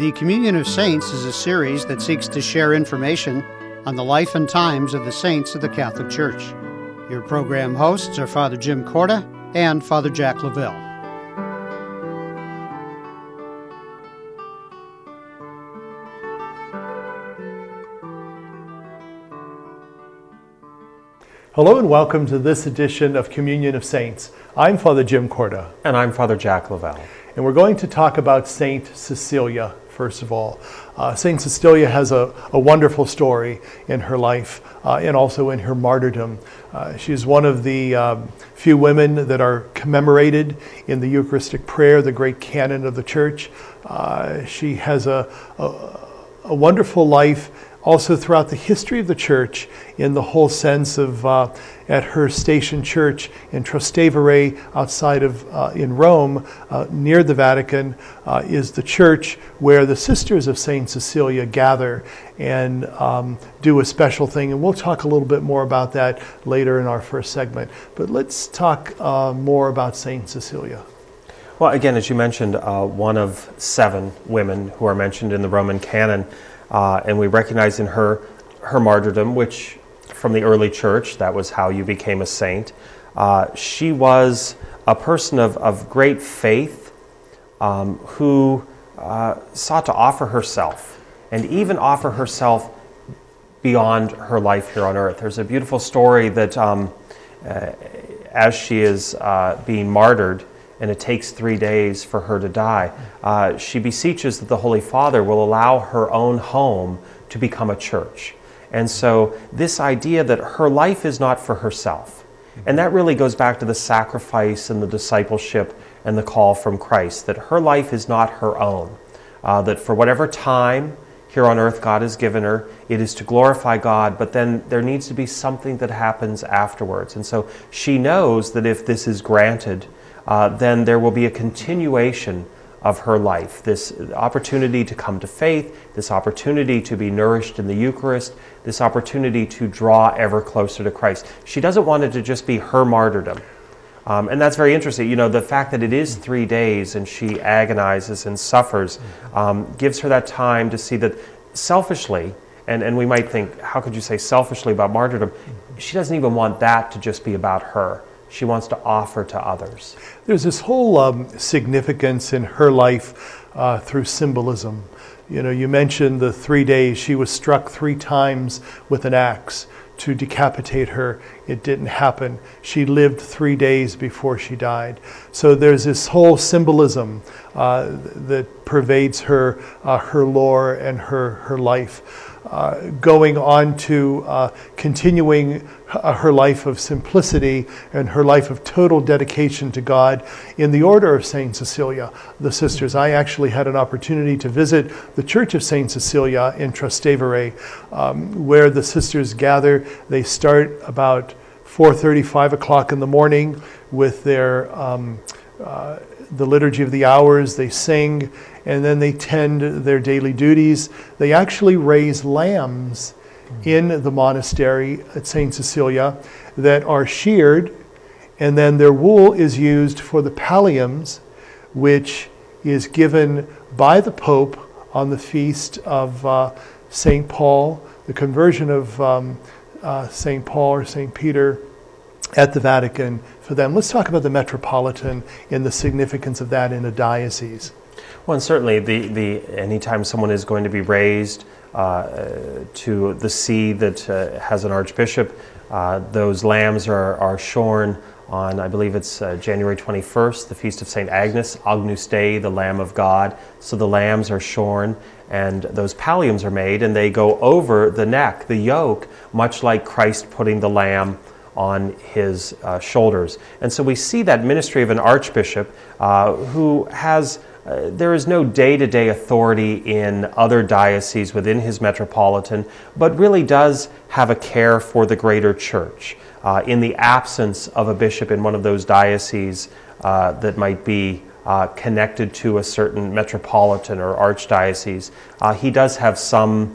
The Communion of Saints is a series that seeks to share information on the life and times of the saints of the Catholic Church. Your program hosts are Father Jim Corda and Father Jack Lavelle. Hello and welcome to this edition of Communion of Saints. I'm Father Jim Corda. And I'm Father Jack Lavelle. And we're going to talk about Saint Cecilia, first of all. Saint Cecilia has a wonderful story in her life and also in her martyrdom. She's one of the few women that are commemorated in the Eucharistic prayer, the great canon of the Church. She has a wonderful life also throughout the history of the Church, in the whole sense of at her station church in Trastevere outside of in Rome, near the Vatican, is the church where the Sisters of Saint Cecilia gather and do a special thing. And we'll talk a little bit more about that later in our first segment. But let's talk more about Saint Cecilia. Well, again, as you mentioned, one of 7 women who are mentioned in the Roman canon. And we recognize in her martyrdom, which from the early church, that was how you became a saint. She was a person of great faith who sought to offer herself and even offer herself beyond her life here on earth. There's a beautiful story that as she is being martyred, and it takes 3 days for her to die, she beseeches that the Holy Father will allow her own home to become a church. And so this idea that her life is not for herself, and that really goes back to the sacrifice and the discipleship and the call from Christ, that her life is not her own, that for whatever time here on earth God has given her, it is to glorify God, but then there needs to be something that happens afterwards. And so she knows that if this is granted, then there will be a continuation of her life, this opportunity to come to faith, this opportunity to be nourished in the Eucharist, this opportunity to draw ever closer to Christ. She doesn't want it to just be her martyrdom. And that's very interesting. You know, the fact that it is 3 days and she agonizes and suffers gives her that time to see that selfishly, and we might think, how could you say selfishly about martyrdom? She doesn't even want that to just be about her. She wants to offer to others. There's this whole significance in her life through symbolism. You know, you mentioned the 3 days. She was struck 3 times with an axe to decapitate her. It didn't happen. She lived 3 days before she died. So there's this whole symbolism that pervades her lore and her life. Going on to continuing her life of simplicity and her life of total dedication to God in the order of Saint Cecilia, the Sisters. I actually had an opportunity to visit the Church of Saint Cecilia in Trastevere, where the Sisters gather. They start about 4:30, 5 o'clock in the morning with their the Liturgy of the Hours. They sing, and then they tend their daily duties. They actually raise lambs in the monastery at St. Cecilia that are sheared, and then their wool is used for the palliums, which is given by the Pope on the feast of St. Paul, the conversion of St. Paul or St. Peter at the Vatican for them. Let's talk about the Metropolitan and the significance of that in a diocese. Well, and certainly anytime someone is going to be raised to the see that has an archbishop, those lambs are shorn on, I believe it's January 21st, the Feast of St. Agnes, Agnus Dei, the Lamb of God. So the lambs are shorn and those palliums are made, and they go over the neck, the yoke, much like Christ putting the lamb on his shoulders. And so we see that ministry of an archbishop who has, there is no day-to-day authority in other dioceses within his metropolitan, but really does have a care for the greater church. In the absence of a bishop in one of those dioceses that might be connected to a certain metropolitan or archdiocese, he does have some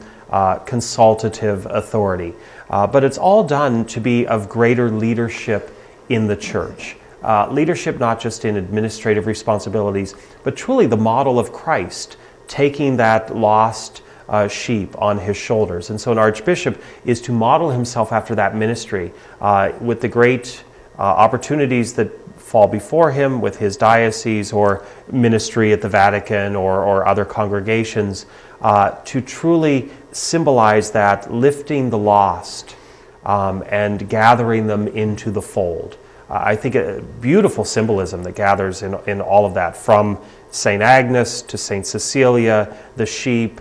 consultative authority. But it's all done to be of greater leadership in the church. Leadership not just in administrative responsibilities, but truly the model of Christ taking that lost sheep on his shoulders. And so an archbishop is to model himself after that ministry with the great opportunities that fall before him with his diocese or ministry at the Vatican or other congregations, to truly symbolize that lifting the lost and gathering them into the fold. I think a beautiful symbolism that gathers in all of that, from St. Agnes to St. Cecilia, the sheep,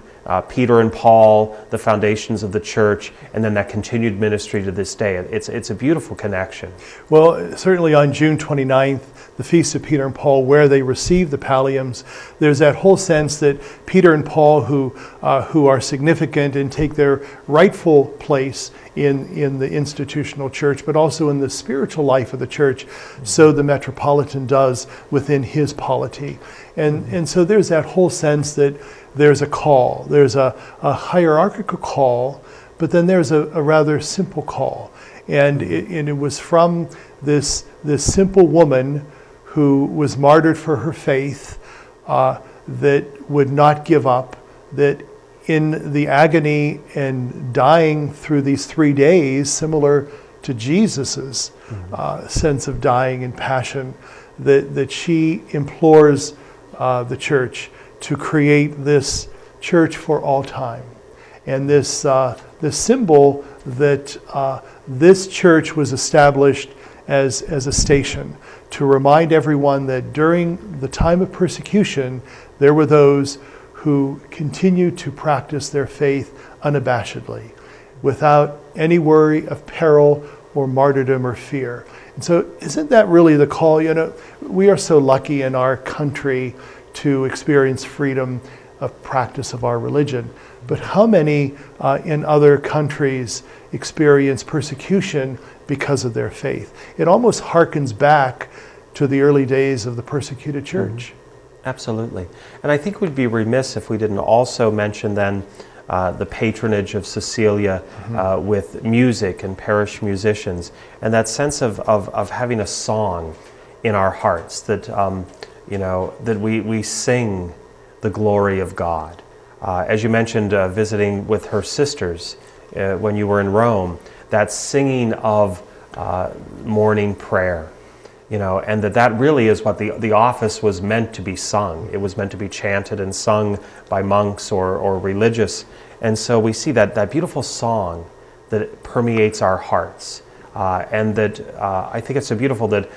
Peter and Paul, the foundations of the church, and then that continued ministry to this day. It's a beautiful connection. Well, certainly on June 29th, the Feast of Peter and Paul, where they receive the palliums, there's that whole sense that Peter and Paul, who are significant and take their rightful place in the institutional church, but also in the spiritual life of the church, so the Metropolitan does within his polity. And so there's that whole sense that there's a call, there's a hierarchical call, but then there's a rather simple call. And it was from this simple woman who was martyred for her faith, that would not give up, that in the agony and dying through these 3 days, similar to Jesus's sense of dying and passion, that she implores the church to create this church for all time. And this symbol that this church was established as a station to remind everyone that during the time of persecution, there were those who continued to practice their faith unabashedly, without any worry of peril or martyrdom or fear. And so isn't that really the call? You know, we are so lucky in our country to experience freedom of practice of our religion. But how many in other countries experience persecution because of their faith? It almost harkens back to the early days of the persecuted church. Absolutely. And I think we'd be remiss if we didn't also mention then the patronage of Cecilia with music and parish musicians, and that sense of having a song in our hearts, that that we sing the glory of God. As you mentioned, visiting with her sisters when you were in Rome, that singing of morning prayer, and that really is what the office was meant to be sung. It was meant to be chanted and sung by monks or religious. And so we see that beautiful song that permeates our hearts. And that I think it's so beautiful that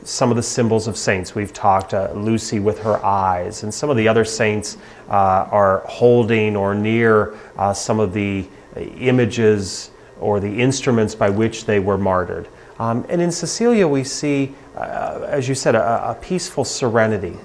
some of the symbols of saints, we've talked, Lucy with her eyes, and some of the other saints are holding or near some of the images or the instruments by which they were martyred. And in Cecilia we see, as you said, a peaceful serenity.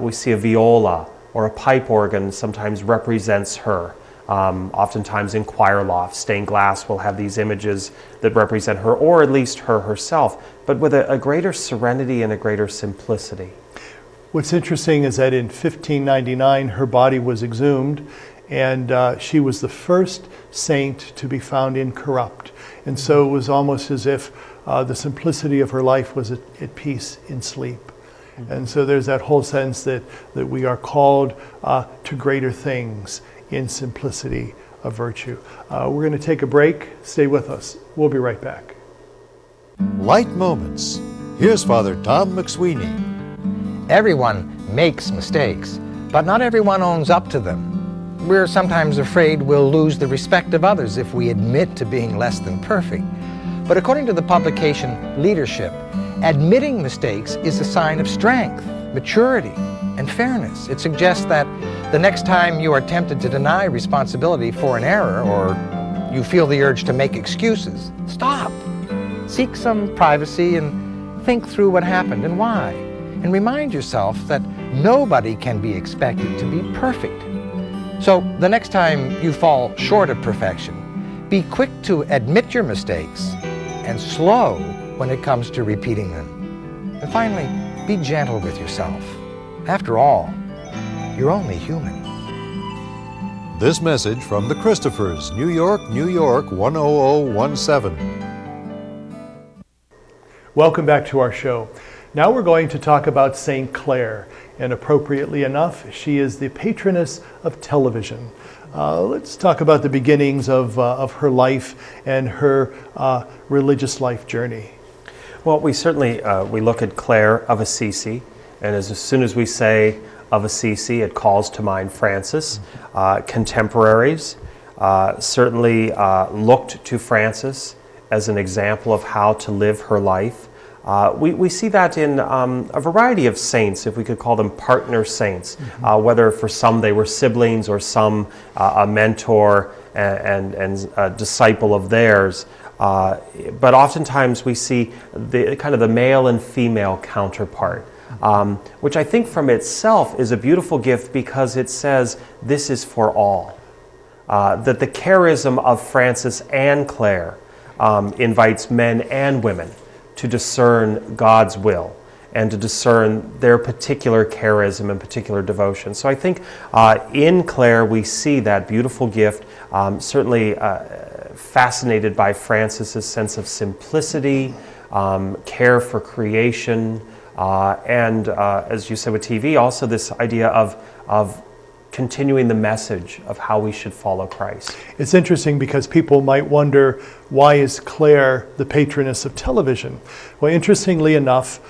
We see a viola or a pipe organ sometimes represents her. Oftentimes in choir lofts, stained glass will have these images that represent her, or at least her herself, but with a greater serenity and a greater simplicity. What's interesting is that in 1599 her body was exhumed, and she was the first saint to be found incorrupt. And so it was almost as if the simplicity of her life was at peace in sleep. And so there's that whole sense that we are called to greater things in simplicity of virtue. We're going to take a break. Stay with us. We'll be right back. Light Moments. Here's Father Tom McSweeney. Everyone makes mistakes, but not everyone owns up to them. We're sometimes afraid we'll lose the respect of others if we admit to being less than perfect. But according to the publication Leadership, admitting mistakes is a sign of strength, maturity, and fairness. It suggests that the next time you are tempted to deny responsibility for an error, or you feel the urge to make excuses, stop. Seek some privacy and think through what happened and why. And remind yourself that nobody can be expected to be perfect. So the next time you fall short of perfection, be quick to admit your mistakes and slow when it comes to repeating them. And finally, be gentle with yourself. After all, you're only human. This message from the Christophers, New York, 10017. Welcome back to our show. Now we're going to talk about St. Clare, and appropriately enough, she is the patroness of television. Let's talk about the beginnings of her life and her religious life journey. Well, we certainly we look at Clare of Assisi, and as soon as we say of Assisi, it calls to mind Francis. Contemporaries certainly looked to Francis as an example of how to live her life. We see that in a variety of saints, if we could call them partner saints, whether for some they were siblings or some a mentor and a disciple of theirs. But oftentimes we see the kind of the male and female counterpart, which I think from itself is a beautiful gift because it says this is for all. That the charism of Francis and Clare invites men and women to discern God's will and to discern their particular charism and particular devotion. So I think in Clare we see that beautiful gift, certainly fascinated by Francis's sense of simplicity, care for creation, and as you said with TV, also this idea of continuing the message of how we should follow Christ. It's interesting because people might wonder, why is Clare the patroness of television? Well, interestingly enough,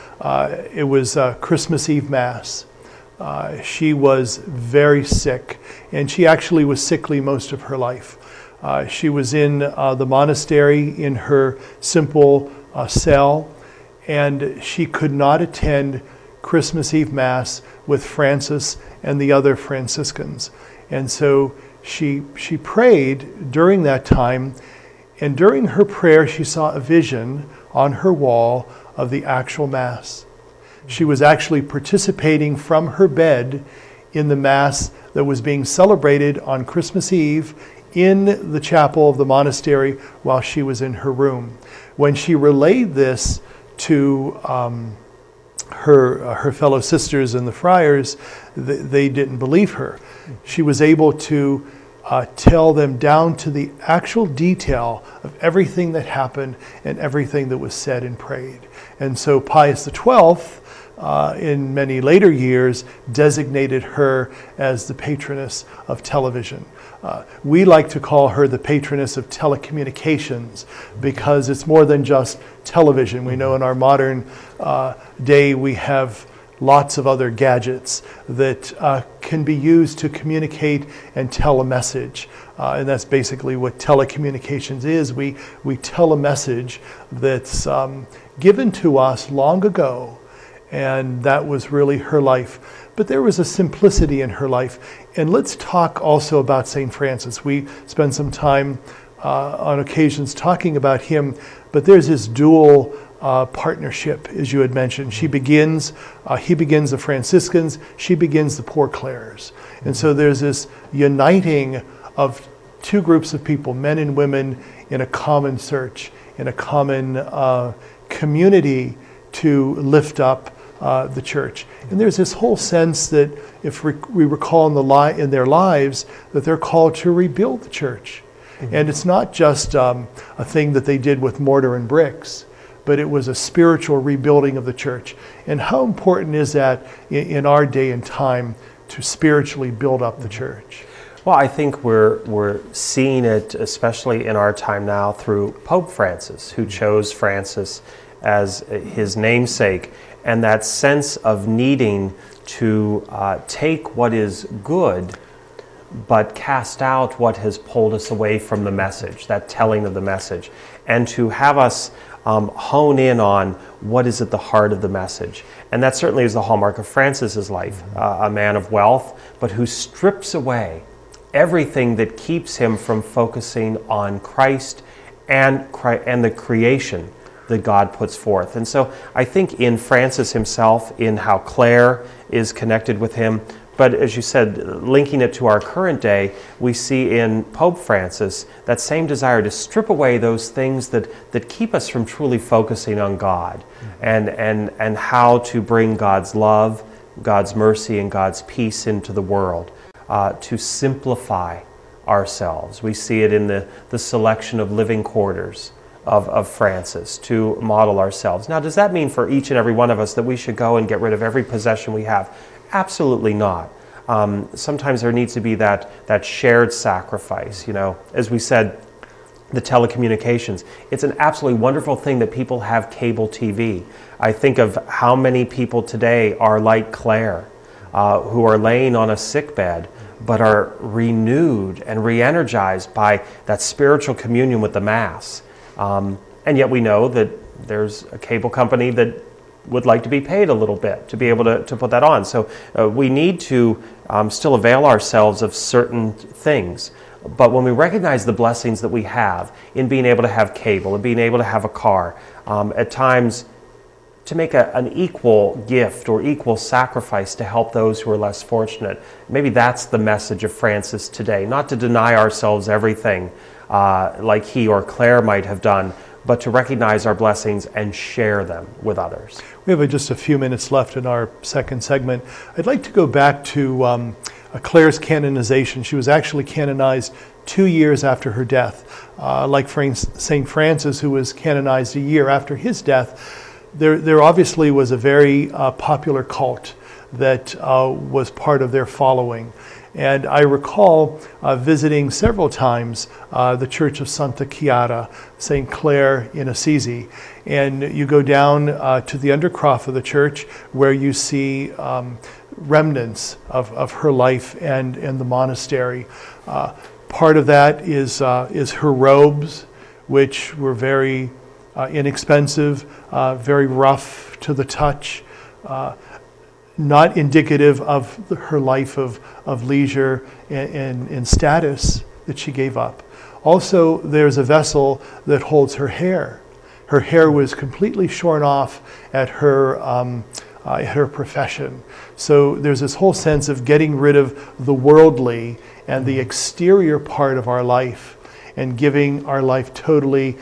it was Christmas Eve Mass. She was very sick, and she actually was sickly most of her life. She was in the monastery in her simple cell, and she could not attend Christmas Eve Mass with Francis and the other Franciscans. And so she prayed during that time, and during her prayer she saw a vision on her wall of the actual Mass. She was actually participating from her bed in the Mass that was being celebrated on Christmas Eve in the chapel of the monastery while she was in her room. When she relayed this to her fellow sisters and the friars, they didn't believe her. She was able to tell them down to the actual detail of everything that happened and everything that was said and prayed. And so Pius XII, in many later years, designated her as the patroness of television. We like to call her the patroness of telecommunications because it's more than just television. We know in our modern day we have lots of other gadgets that can be used to communicate and tell a message. And that's basically what telecommunications is. We tell a message that's given to us long ago, and that was really her life. But there was a simplicity in her life. And let's talk also about St. Francis. We spend some time on occasions talking about him, but there's this dual partnership, as you had mentioned. He begins the Franciscans, she begins the Poor Clares. And so there's this uniting of two groups of people, men and women, in a common search, in a common community to lift up the church. And there's this whole sense that if we recall in their lives that they're called to rebuild the church. Mm-hmm. And it's not just a thing that they did with mortar and bricks, but it was a spiritual rebuilding of the church. And how important is that in our day and time to spiritually build up the church? Well, I think we're seeing it, especially in our time now, through Pope Francis, who chose Francis as his namesake, and that sense of needing to take what is good, but cast out what has pulled us away from the message, that telling of the message, and to have us hone in on what is at the heart of the message. And that certainly is the hallmark of Francis's life, a man of wealth, but who strips away everything that keeps him from focusing on Christ and the creation that God puts forth. And so I think in Francis himself, in how Clare is connected with him, but as you said, linking it to our current day, we see in Pope Francis that same desire to strip away those things that keep us from truly focusing on God, and how to bring God's love, God's mercy, and God's peace into the world, to simplify ourselves. We see it in the selection of living quarters, of Francis, to model ourselves. Now, does that mean for each and every one of us that we should go and get rid of every possession we have? Absolutely not. Sometimes there needs to be that shared sacrifice. You know, as we said, the telecommunications. It's an absolutely wonderful thing that people have cable TV. I think of how many people today are like Clare, who are laying on a sick bed, but are renewed and re-energized by that spiritual communion with the Mass. And yet we know that there's a cable company that would like to be paid a little bit to be able to put that on. So we need to still avail ourselves of certain things. But when we recognize the blessings that we have in being able to have cable and being able to have a car, at times to make an equal gift or equal sacrifice to help those who are less fortunate. Maybe that's the message of Francis today, not to deny ourselves everything like he or Clare might have done, but to recognize our blessings and share them with others. We have just a few minutes left in our second segment. I'd like to go back to Clare's canonization. She was actually canonized 2 years after her death. Like St. Francis, who was canonized a year after his death, there obviously was a very popular cult that was part of their following. And I recall visiting several times the Church of Santa Chiara, St. Clare in Assisi. And you go down to the undercroft of the church where you see remnants of her life and the monastery. Part of that is her robes, which were very inexpensive, very rough to the touch, not indicative of her life of leisure and status that she gave up. Also, there's a vessel that holds her hair. Her hair was completely shorn off at her profession. So there's this whole sense of getting rid of the worldly and the exterior part of our life and giving our life totally,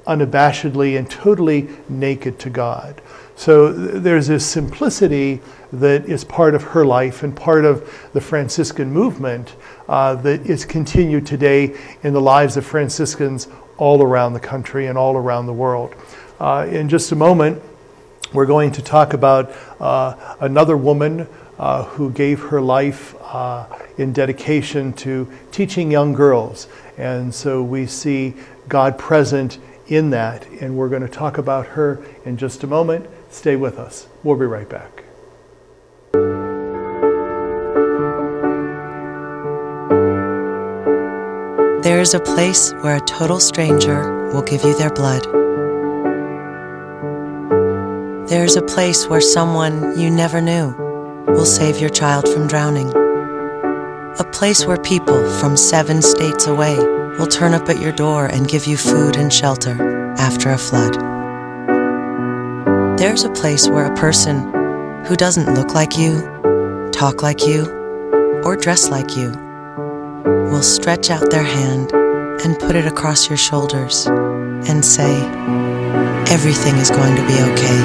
unabashedly, and totally naked to God. So there's this simplicity that is part of her life and part of the Franciscan movement that is continued today in the lives of Franciscans all around the country and all around the world. In just a moment, we're going to talk about another woman who gave her life in dedication to teaching young girls. And so we see God present in that, and we're going to talk about her in just a moment. Stay with us. We'll be right back. There is a place where a total stranger will give you their blood. There is a place where someone you never knew will save your child from drowning. A place where people from 7 states away will turn up at your door and give you food and shelter after a flood. There's a place where a person who doesn't look like you, talk like you, or dress like you will stretch out their hand and put it across your shoulders and say, everything is going to be okay.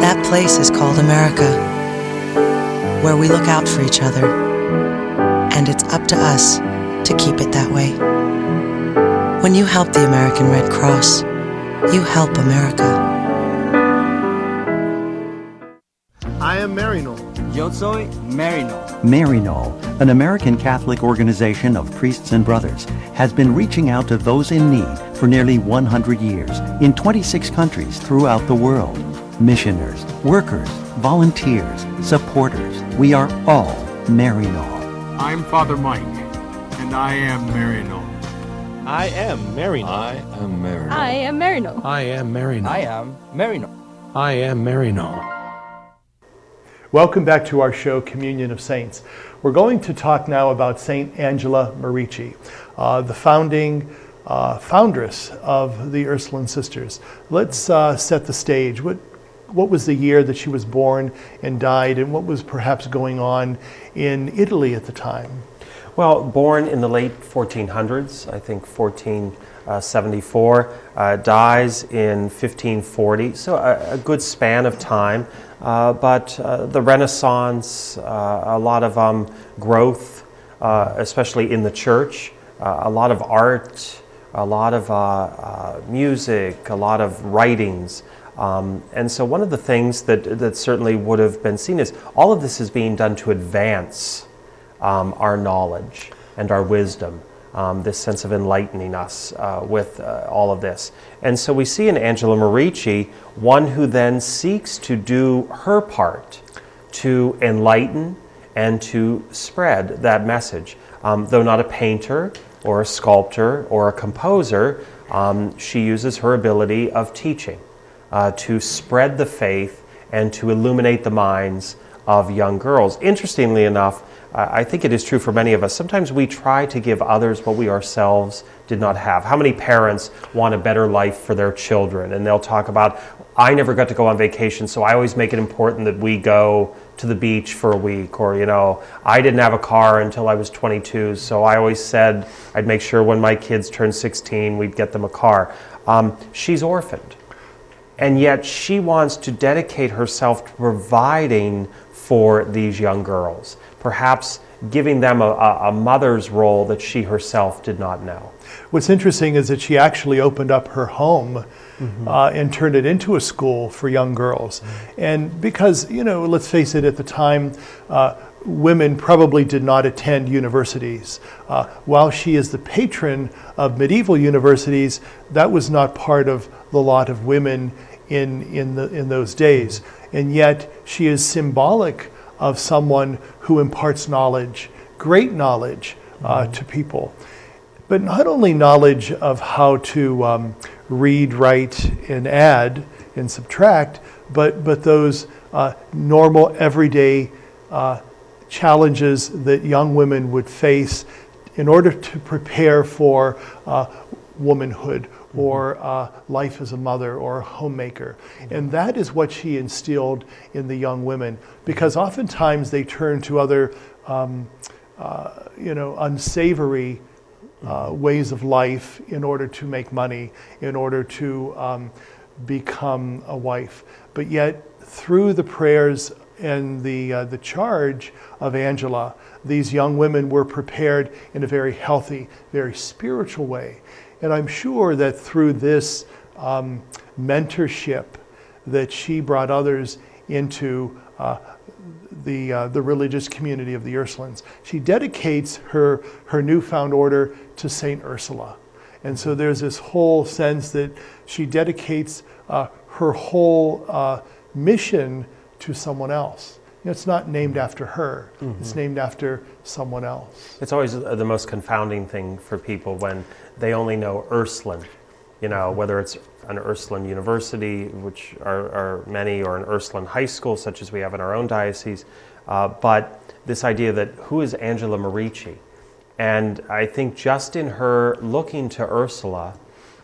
That place is called America, where we look out for each other, and it's up to us to keep it that way. When you help the American Red Cross, you help America. I am Marino. Yo soy Marino. Marino, an American Catholic organization of priests and brothers, has been reaching out to those in need for nearly 100 years in 26 countries throughout the world. Missioners, workers, volunteers, supporters, we are all Marino. I'm Father Mike, and I am Marino. I am Marino. I am Marino. I am Marino. I am Marino. I am Marino. I am Marino. Welcome back to our show, Communion of Saints. We're going to talk now about Saint Angela Merici, the foundress of the Ursuline Sisters. Let's set the stage. What was the year that she was born and died, and what was perhaps going on in Italy at the time? Well, born in the late 1400s, I think 1474, dies in 1540, so a good span of time. But the Renaissance, a lot of growth, especially in the church, a lot of art, a lot of music, a lot of writings. And so one of the things that certainly would have been seen is all of this is being done to advance our knowledge and our wisdom, this sense of enlightening us with all of this. And so we see in Angela Merici one who then seeks to do her part to enlighten and to spread that message. Though not a painter or a sculptor or a composer, she uses her ability of teaching to spread the faith and to illuminate the minds of young girls. Interestingly enough, I think it is true for many of us. Sometimes we try to give others what we ourselves did not have. How many parents want a better life for their children? And they'll talk about, I never got to go on vacation, so I always make it important that we go to the beach for a week. Or, I didn't have a car until I was 22, so I always said I'd make sure when my kids turned 16, we'd get them a car. She's orphaned. And yet she wants to dedicate herself to providing for these young girls, perhaps giving them a mother's role that she herself did not know. What's interesting is that she actually opened up her home and turned it into a school for young girls. And because, let's face it, at the time, women probably did not attend universities. While she is the patron of medieval universities, that was not part of the lot of women in those days. And yet she is symbolic of someone who imparts knowledge, great knowledge, to people. But not only knowledge of how to read, write, and add and subtract, but those normal, everyday challenges that young women would face in order to prepare for womanhood or life as a mother or a homemaker. And that is what she instilled in the young women, because oftentimes they turn to other unsavory ways of life in order to make money, in order to become a wife. But yet, through the prayers and the charge of Angela, these young women were prepared in a very healthy, very spiritual way. And I'm sure that through this mentorship that she brought others into the religious community of the Ursulines. She dedicates her newfound order to Saint Ursula. And so there's this whole sense that she dedicates her whole mission to someone else. It's not named after her. It's named after someone else. It's always the most confounding thing for people when they only know Ursuline, whether it's an Ursuline university, which are many, or an Ursuline high school, such as we have in our own diocese. But this idea that who is Angela Merici? And I think just in her looking to Ursula,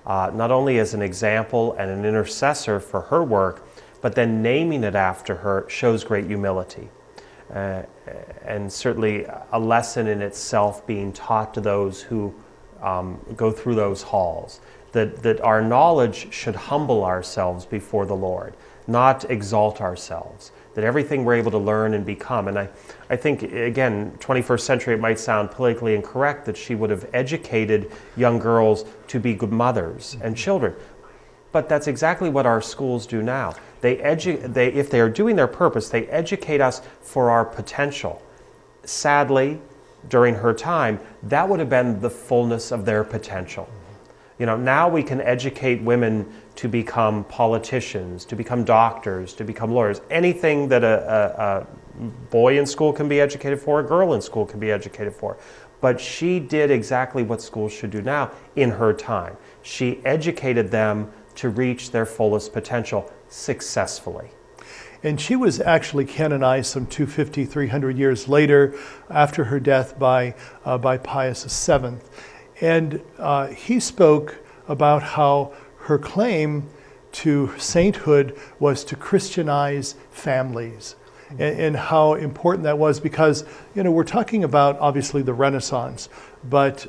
not only as an example and an intercessor for her work, but then naming it after her shows great humility. And certainly a lesson in itself being taught to those who go through those halls, that our knowledge should humble ourselves before the Lord, not exalt ourselves, that everything we're able to learn and become. And I think, again, 21st century, it might sound politically incorrect that she would have educated young girls to be good mothers and children. But that's exactly what our schools do now. If they are doing their purpose, they educate us for our potential. Sadly, during her time, that would have been the fullness of their potential. Now we can educate women to become politicians, to become doctors, to become lawyers. Anything that a boy in school can be educated for, a girl in school can be educated for. But she did exactly what schools should do now in her time. She educated them to reach their fullest potential successfully. And she was actually canonized some 250, 300 years later after her death by Pius VII. And he spoke about how her claim to sainthood was to Christianize families, and how important that was, because we're talking about obviously the Renaissance, but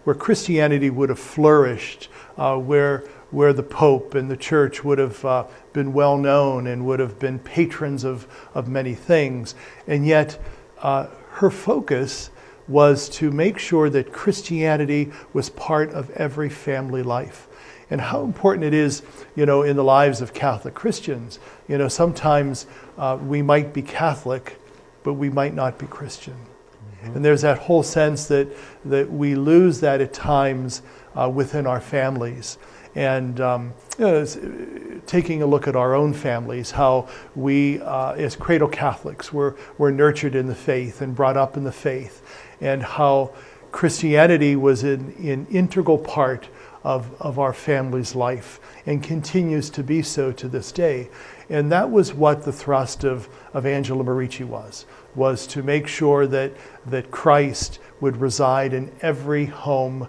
where Christianity would have flourished, where the Pope and the Church would have been well known and would have been patrons of many things. And yet her focus was to make sure that Christianity was part of every family life. And how important it is, in the lives of Catholic Christians. Sometimes we might be Catholic, but we might not be Christian. And there's that whole sense that we lose that at times within our families. And taking a look at our own families, how we, as cradle Catholics, were nurtured in the faith and brought up in the faith, and how Christianity was an integral part of our family's life and continues to be so to this day. And that was what the thrust of Angela Merici was to make sure that Christ would reside in every home,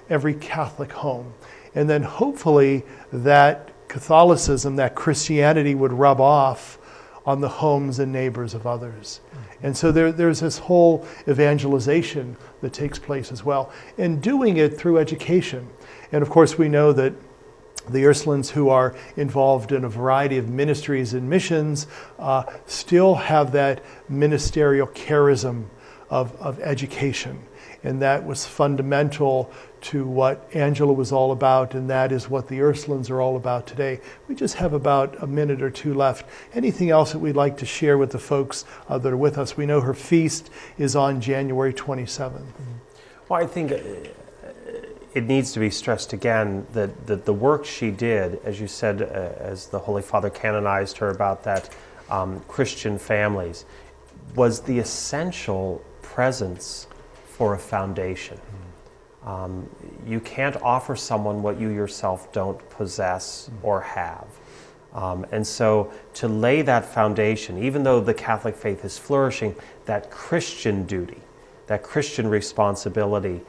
every Catholic home. And then hopefully that Catholicism, that Christianity would rub off on the homes and neighbors of others. And so there's this whole evangelization that takes place as well, and doing it through education. And of course we know that the Ursulines, who are involved in a variety of ministries and missions, still have that ministerial charism of education. And that was fundamental to what Angela was all about, and that is what the Ursulines are all about today. We just have about a minute or two left. Anything else that we'd like to share with the folks that are with us? We know her feast is on January 27th. Well, I think it needs to be stressed again that the work she did, as you said, as the Holy Father canonized her about that Christian families, was the essential presence for a foundation. You can't offer someone what you yourself don't possess or have. And so to lay that foundation, even though the Catholic faith is flourishing, that Christian duty, that Christian responsibility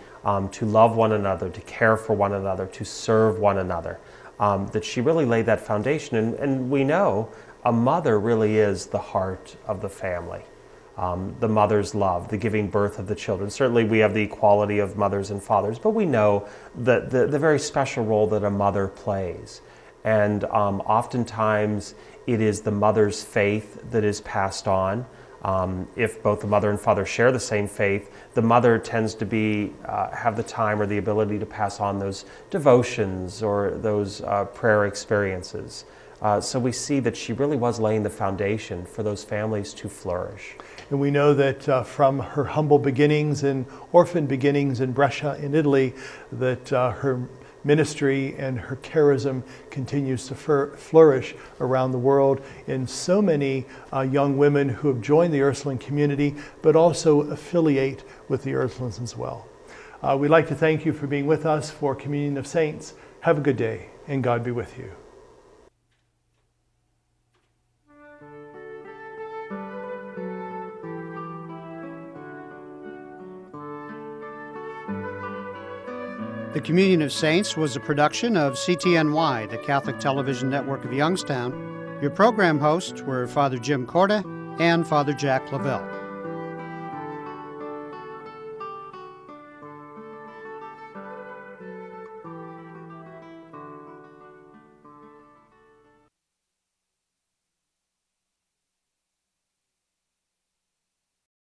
to love one another, to care for one another, to serve one another, that she really laid that foundation. And we know a mother really is the heart of the family. The mother's love, the giving birth of the children. Certainly we have the equality of mothers and fathers, but we know the very special role that a mother plays. And oftentimes it is the mother's faith that is passed on. If both the mother and father share the same faith, the mother tends to have the time or the ability to pass on those devotions or those prayer experiences. So we see that she really was laying the foundation for those families to flourish. And we know that from her humble beginnings and orphan beginnings in Brescia in Italy, that her ministry and her charism continues to flourish around the world in so many young women who have joined the Ursuline community, but also affiliate with the Ursulines as well. We'd like to thank you for being with us for Communion of Saints. Have a good day, and God be with you. The Communion of Saints was a production of CTNY, the Catholic Television Network of Youngstown. Your program hosts were Father Jim Corda and Father Jack Lavelle.